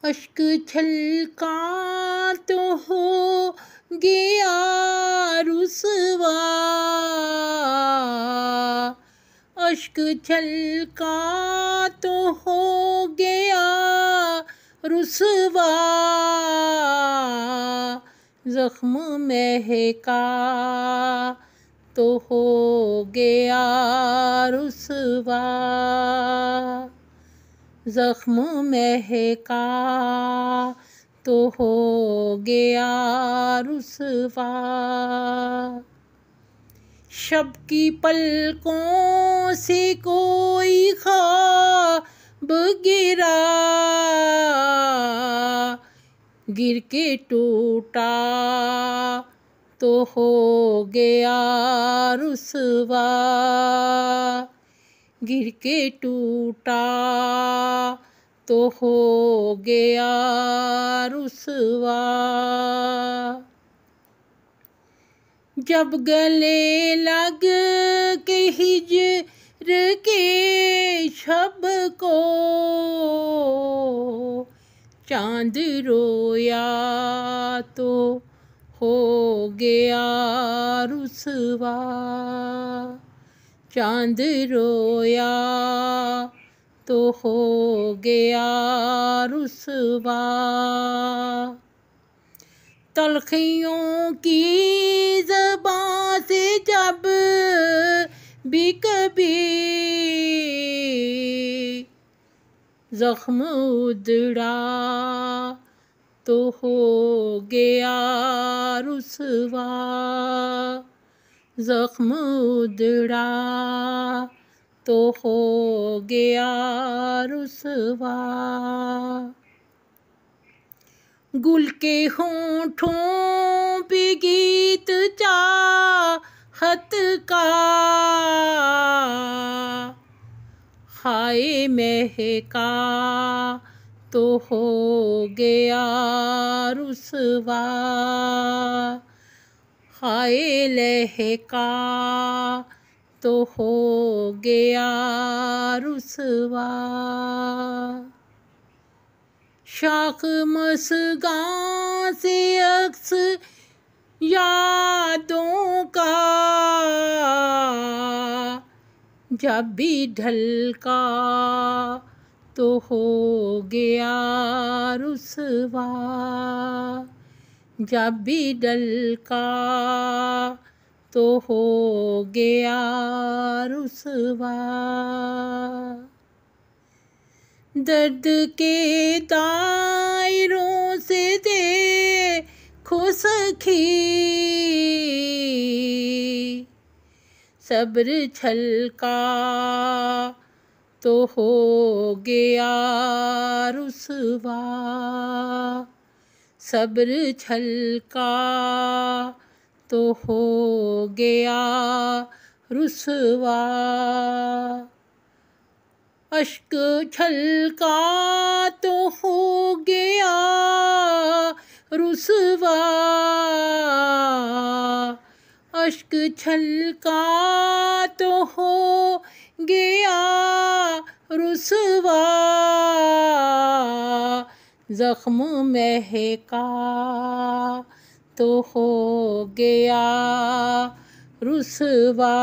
अश्क छलका तो हो गया रुसवा, अश्क छलका तो हो गया रुसवा, ज़ख्म महका तो हो गया रुसवा, ज़ख्म महका तो हो गया रुसवा। शब की पलकों से कोई ख्वाब गिरा, गिर के टूटा तो हो गया रुसवा, गिर के टूटा तो हो गया रुसवा। जब गले लग के हिज्र के शब को चांद रोया तो हो गया रुसवा, चांद रोया तो हो गया रुसवा। तलखियों की ज़बां से जब भी कभी ज़ख्म उधड़ा तो हो गया रुसवा, ज़ख्म उधड़ा तो हो गया रुसवा। गुल के होठों पे गीत चाहत का हाय महका तो हो गया रुसवा, हाय लहका तो हो गया रुसवा। शाख मसगां से अक्स यादों का जब भी ढलका तो हो गया रुसवा, जब भी ढलका तो हो गया रुसवा। दर्द के दायरों से देखो सखी, सब्र छलका तो हो गया रुसवा, सब्र छलका तो हो गया रुसवा। अश्क छलका तो हो गया रुसवा, अश्क छलका तो हो गया रुसवा, ज़ख्म महका तो हो गया रुसवा।